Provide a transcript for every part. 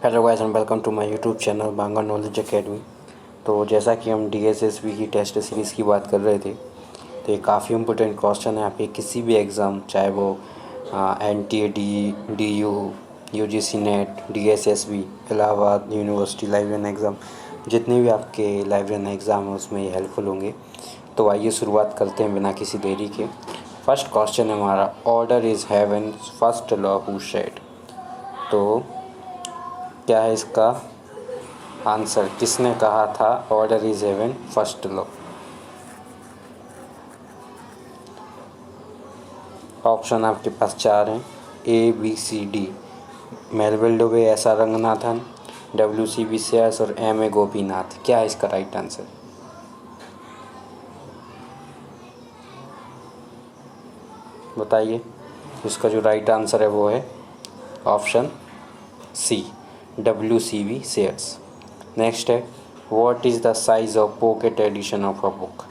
Hello guys and welcome to my YouTube channel Banga knowledge academy. तो जैसा कि हम डीएसएसबी की टेस्ट सीरीज़ की बात कर रहे थे, तो ये काफ़ी इंपॉर्टेंट क्वेश्चन है आपके किसी भी एग्ज़ाम, चाहे वो NTA, DU, UGC net, DSSB, Allahabad university librarian exam, जितने भी आपके लाइब्रेरियन एग्ज़ाम हैं उसमें ये हेल्पफुल होंगे। तो आइए शुरुआत करते हैं बिना किसी देरी के। फर्स्ट क्वेश्चन है हमारा, order is heaven first law who said. तो क्या है इसका आंसर? किसने कहा था order is heaven first law? Option आपके पास 4 हैं, A B C D. Melvil Dewey, S R Ranganathan, W C विश्वास और एम ए गोपीनाथ। क्या है इसका राइट आंसर? बताइए। इसका जो राइट आंसर है वो है option C, W C V Sayers. Next है, what is the size of pocket edition of a book.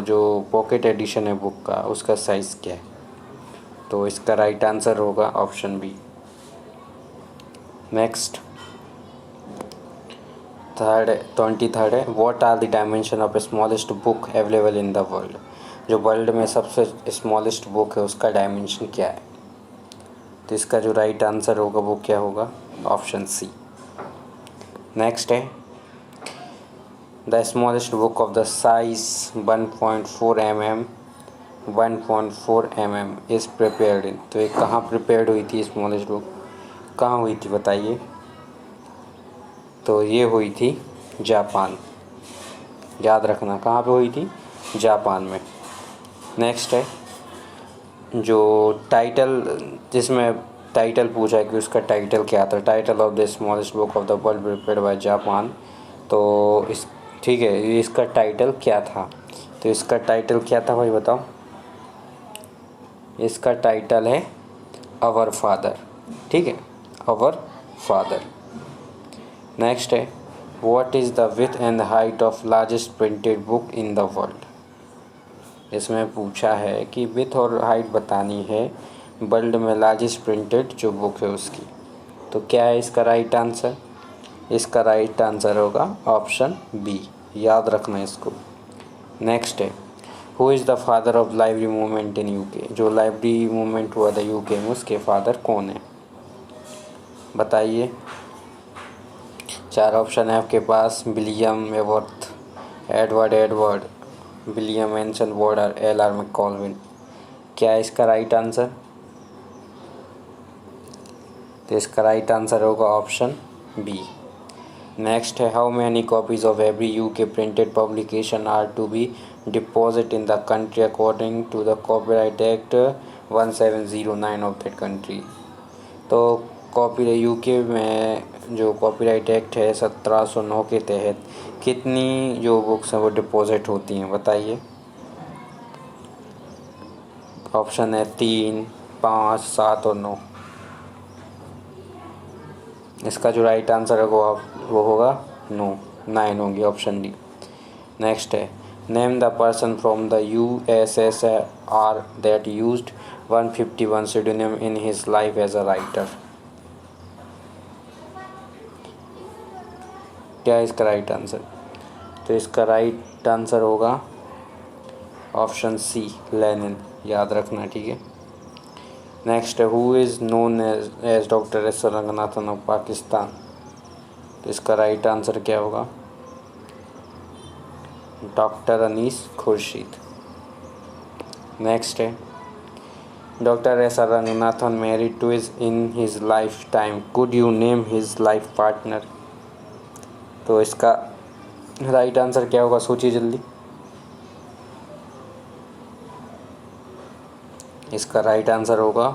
जो पॉकेट एडिशन है बुक का, उसका साइज़ क्या है? तो इसका राइट आंसर होगा ऑप्शन बी। नेक्स्ट 23rd है, what are the dimension of smallest book available in the world. जो वर्ल्ड में सबसे स्मॉलेस्ट बुक है उसका डायमेंशन क्या है? तो इसका जो राइट आंसर होगा वो क्या होगा? Option C. नेक्स्ट है, the smallest book of the size 1.4 mm 1.4 mm is prepared in. तो ये कहाँ प्रिपेयर्ड हुई थी? स्मॉलेस्ट बुक कहाँ हुई थी बताइए? तो ये हुई थी जापान। याद रखना कहाँ पे हुई थी? जापान में। नेक्स्ट है, जो टाइटल, जिसमें टाइटल पूछा है कि उसका टाइटल क्या था, title of the smallest book of the world prepared by Japan. तो इस ठीक है, इसका टाइटल क्या था? तो इसका टाइटल क्या था भाई बताओ? इसका टाइटल है अवर फादर। ठीक है, अवर फादर। नेक्स्ट है, what is the width and height of largest printed book in the world. इसमें पूछा है कि विड्थ और हाइट बतानी है वर्ल्ड में लार्जेस्ट प्रिंटेड जो बुक है उसकी। तो क्या है इसका राइट आंसर? इसका राइट आंसर होगा ऑप्शन बी। याद रखना इसको। नेक्स्ट है, who is the father of library movement in UK. जो लाइब्रेरी मूवमेंट हुआ था यूके में, उसके फादर कौन है? बताइए। 4 ऑप्शन है आपके पास, विलियम एवर्थ, एडवर्ड, विलियम एंसन वॉर्डर, एल आर मैकॉलविन। क्या है इसका राइट आंसर? तो इसका राइट आंसर होगा ऑप्शन बी। नेक्स्ट है, how many copies of every UK printed publication are to be deposit in the country according to the copyright act 1709 of that country. तो copy UK में जो copyright act है 1709 के तहत कितनी जो बुक्स हैं वो डिपॉजिट होती हैं बताइए? ऑप्शन है 3, 5, 7 और 9। इसका जो राइट आंसर है वो होगा 9 होगी, ऑप्शन डी। नेक्स्ट है, name the person from the USSR that used 151 pseudonym in his life as a writer. क्या है इसका राइट आंसर? तो इसका राइट आंसर होगा ऑप्शन सी, लेनिन। याद रखना, ठीक है। नेक्स्ट है, who is known as doctor S R Ranganathan of Pakistan. तो इसका राइट आंसर क्या होगा? डॉक्टर अनीस खुर्शीद। नेक्स्ट है, doctor S R Ranganathan married twice in his life time, could you name his life partner. तो इसका राइट आंसर क्या होगा? सोचिए जल्दी। इसका राइट आंसर होगा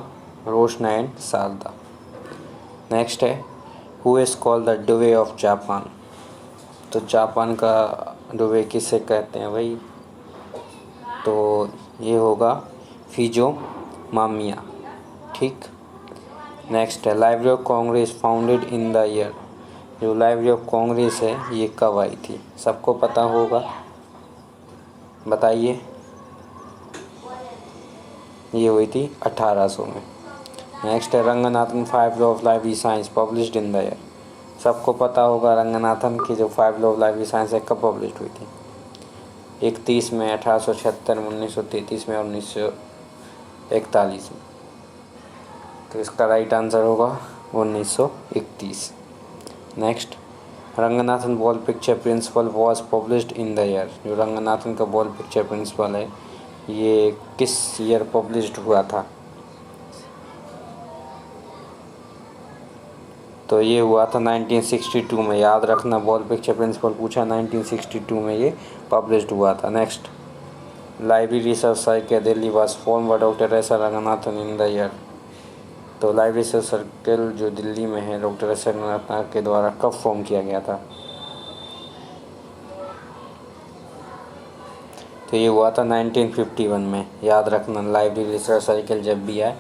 रोशनैन सारदा। नेक्स्ट है, who is called the Dewey of Japan. तो जापान का डुवे किसे कहते हैं भाई? तो ये होगा फिजो मामिया। ठीक। नेक्स्ट है, library of Congress founded in the year. जो लाइब्रेरी ऑफ कांग्रेस है ये कब आई थी? सबको पता होगा, बताइए। ये हुई थी 1800 में। नेक्स्ट है Ranganathan 5 law of library science published in the year. सबको पता होगा रंगनाथन की जो 5 लॉ ऑफ लाइब्रेरी साइंस है कब पब्लिश हुई थी? 31 में, 1876 में, 1933 में और 1941 में। तो इसका राइट आंसर होगा 1931। Next, Ranganathan ball picture principle was published in the year. जो रंगनाथन का बॉल पिक्चर प्रिंसिपल है ये किस ईयर पब्लिश्ड हुआ था? तो ये हुआ था 1962 में। याद रखना, बॉल पिक्चर प्रिंसिपल पूछा 1962 में ये पब्लिश्ड हुआ था। Next, library research circle Delhi was form by doctor S R Ranganathan in the year. तो लाइब्रेरी रिसर्च सर्किल जो दिल्ली में है डॉक्टर एस आर रंगनाथन के द्वारा कब फॉर्म किया गया था? तो ये हुआ था 1951 में। याद रखना, लाइब्रेरी रिसर्च सर्किल जब भी आए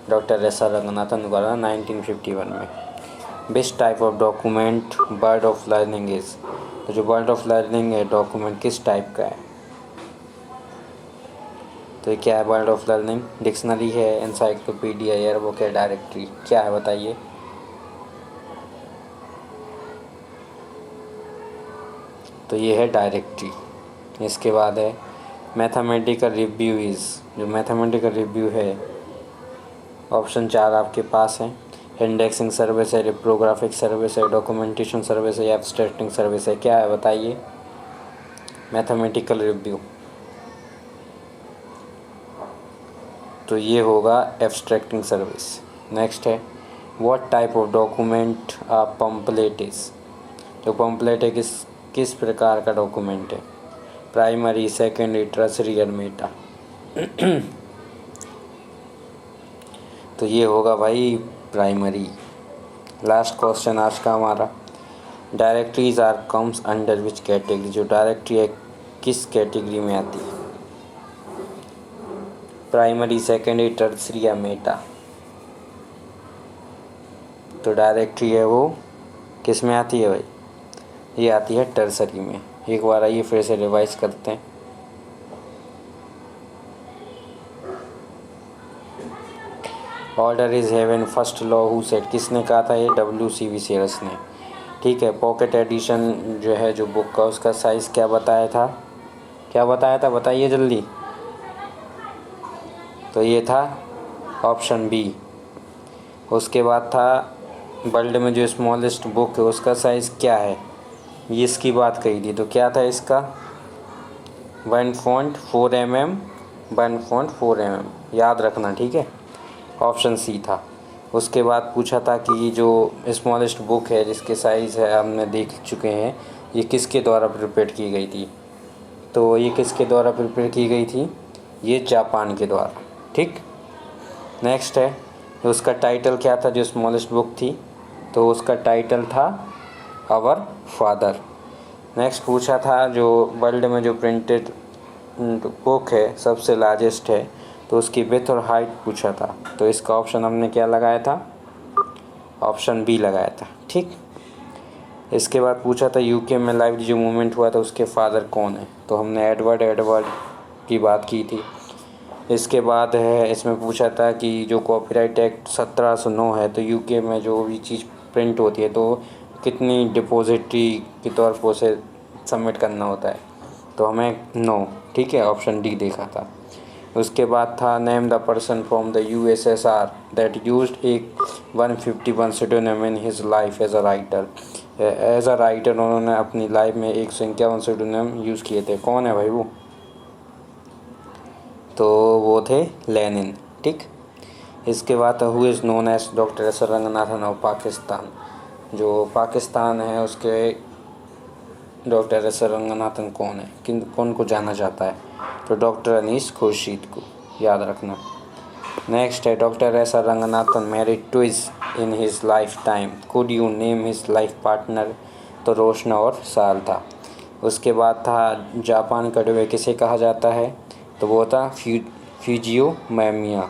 डॉक्टर एस आर रंगनाथन द्वारा 1951 में। Best type of document bird of learning is. तो जो बर्ड ऑफ लर्निंग है डॉक्यूमेंट किस टाइप का है? तो ये क्या है बर्ड ऑफ लर्निंग? डिक्शनरी है, एनसाइक्लोपीडिया, ईयरबुक है, डायरेक्टरी, क्या है बताइए? तो ये है डायरेक्टरी। इसके बाद है मैथमेटिकल रिव्यू इज़। जो मैथमेटिकल रिव्यू है ऑप्शन 4 आपके पास है। इंडेक्सिंग सर्विस है, रिप्रोग्राफिक सर्विस है, डॉक्यूमेंटेशन सर्विस है या एब्स्ट्रैक्टिंग सर्विस है, क्या है बताइए? Mathematical review. तो ये होगा एब्स्ट्रैक्टिंग सर्विस। नेक्स्ट है what type of document a pamphlet is. जो पम्पलेट है किस प्रकार का डॉक्यूमेंट है? प्राइमरी, सेकेंडरी, टर्सरी और मेटा। तो ये होगा भाई प्राइमरी। लास्ट क्वेश्चन आज का हमारा, directories are comes under which category. जो डायरेक्टरी है किस कैटेगरी में आती है? प्राइमरी, सेकेंडरी, टर्सरी या मेटा। तो डायरेक्टरी है वो किस में आती है भाई? ये आती है टर्सरी में। एक बार आइए फिर से रिवाइज करते हैं। Order is heaven first law who said. किसने कहा था? ये W.C. विसेरस ने। ठीक है, पॉकेट एडिशन जो है जो बुक का उसका साइज़ क्या बताया था? क्या बताया था बताइए जल्दी। तो ये था ऑप्शन बी। उसके बाद था वर्ल्ड में जो स्मॉलेस्ट बुक है उसका साइज़ क्या है? ये इसकी बात कही थी। तो क्या था इसका? 1.4 mm, 1.4 mm। याद रखना, ठीक है। ऑप्शन सी था। उसके बाद पूछा था कि जो स्मॉलेस्ट बुक है जिसके साइज़ है हमने देख चुके हैं, ये किसके द्वारा प्रिपेयर की गई थी? तो ये किसके द्वारा प्रिपेयर की गई थी? ये जापान के द्वारा। ठीक। नेक्स्ट है उसका टाइटल क्या था जो स्मॉलेस्ट बुक थी? तो उसका टाइटल था आवर फादर। नेक्स्ट पूछा था जो वर्ल्ड में जो प्रिंटेड बुक है सबसे लार्जेस्ट है तो उसकी विड्थ और हाइट पूछा था। तो इसका ऑप्शन हमने क्या लगाया था? ऑप्शन बी लगाया था। ठीक। इसके बाद पूछा था यूके में लाइब्रेरी जो मूवमेंट हुआ था उसके फादर कौन है? तो हमने एडवर्ड की बात की थी। इसके बाद है इसमें पूछा था कि जो कॉपीराइट एक्ट 1709 है तो यूके में जो भी चीज़ प्रिंट होती है तो कितनी डिपॉजिटरी के तौर पर उसे सबमिट करना होता है? तो हमें नो, ठीक है, ऑप्शन डी देखा था। उसके बाद था name the person from the USSR that used एक 151 pseudonym in his life as a writer. As a writer उन्होंने अपनी लाइफ में 151 pseudonym यूज़ किए थे। कौन है भाई वो? तो वो थे लेनिन। ठीक। इसके बाद who is known as doctor S R Ranganathan of Pakistan. जो पाकिस्तान है उसके डॉक्टर एस आर रंगनाथन कौन है? कौन को जाना जाता है? तो डॉक्टर अनीस खुर्शीद को। याद रखना। नेक्स्ट है doctor S R Ranganathan married twice in his life time, could you name his life partner? तो रोशना और साल था। उसके बाद था जापान का डुबे किसे कहा जाता है? तो वो था फ्यूजियो मैमिया।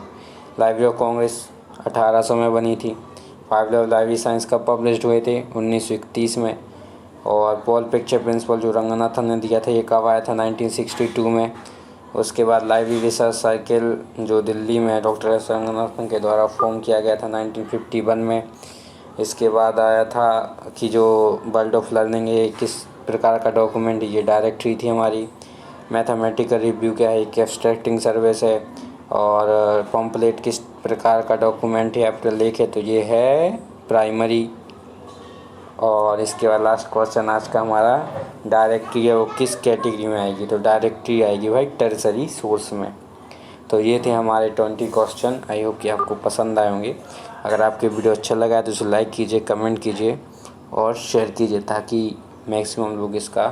लाइब्रेरी ऑफ कांग्रेस 1800 में बनी थी। 5 लॉ ऑफ लाइब्रेरी साइंस कब पब्लिश्ड हुए थे? 1931 में। और बॉल पिक्चर प्रिंसिपल जो रंगनाथन ने दिया था ये कब आया था? 1962 में। उसके बाद लाइब्रेरी रिसर्च सर्किल जो दिल्ली में डॉक्टर एस रंगनाथन के द्वारा फॉर्म किया गया था 1951 में। इसके बाद आया था कि जो वर्ल्ड ऑफ लर्निंग ये किस प्रकार का डॉक्यूमेंट, ये डायरेक्टरी थी हमारी। मैथमेटिकल रिव्यू क्या है, एक एब्स्ट्रैक्टिंग सर्विस है। और पॉम्पलेट किस प्रकार का डॉक्यूमेंट है, आप लिखे तो ये है प्राइमरी। और इसके बाद लास्ट क्वेश्चन आज का हमारा, डायरेक्टरी है वो किस कैटेगरी में आएगी, तो डायरेक्टरी आएगी भाई टर्सरी सोर्स में। तो ये थे हमारे 20 क्वेश्चन। आई होप कि आपको पसंद आए होंगे। अगर आपके वीडियो अच्छा लगा है तो इसे लाइक कीजिए, कमेंट कीजिए और शेयर कीजिए ताकि मैक्सिमम लोग इसका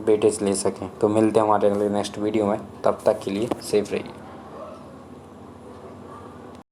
वेटेज ले सकें। तो मिलते हैं हमारे अगले नेक्स्ट वीडियो में, तब तक के लिए सेफ रहिए।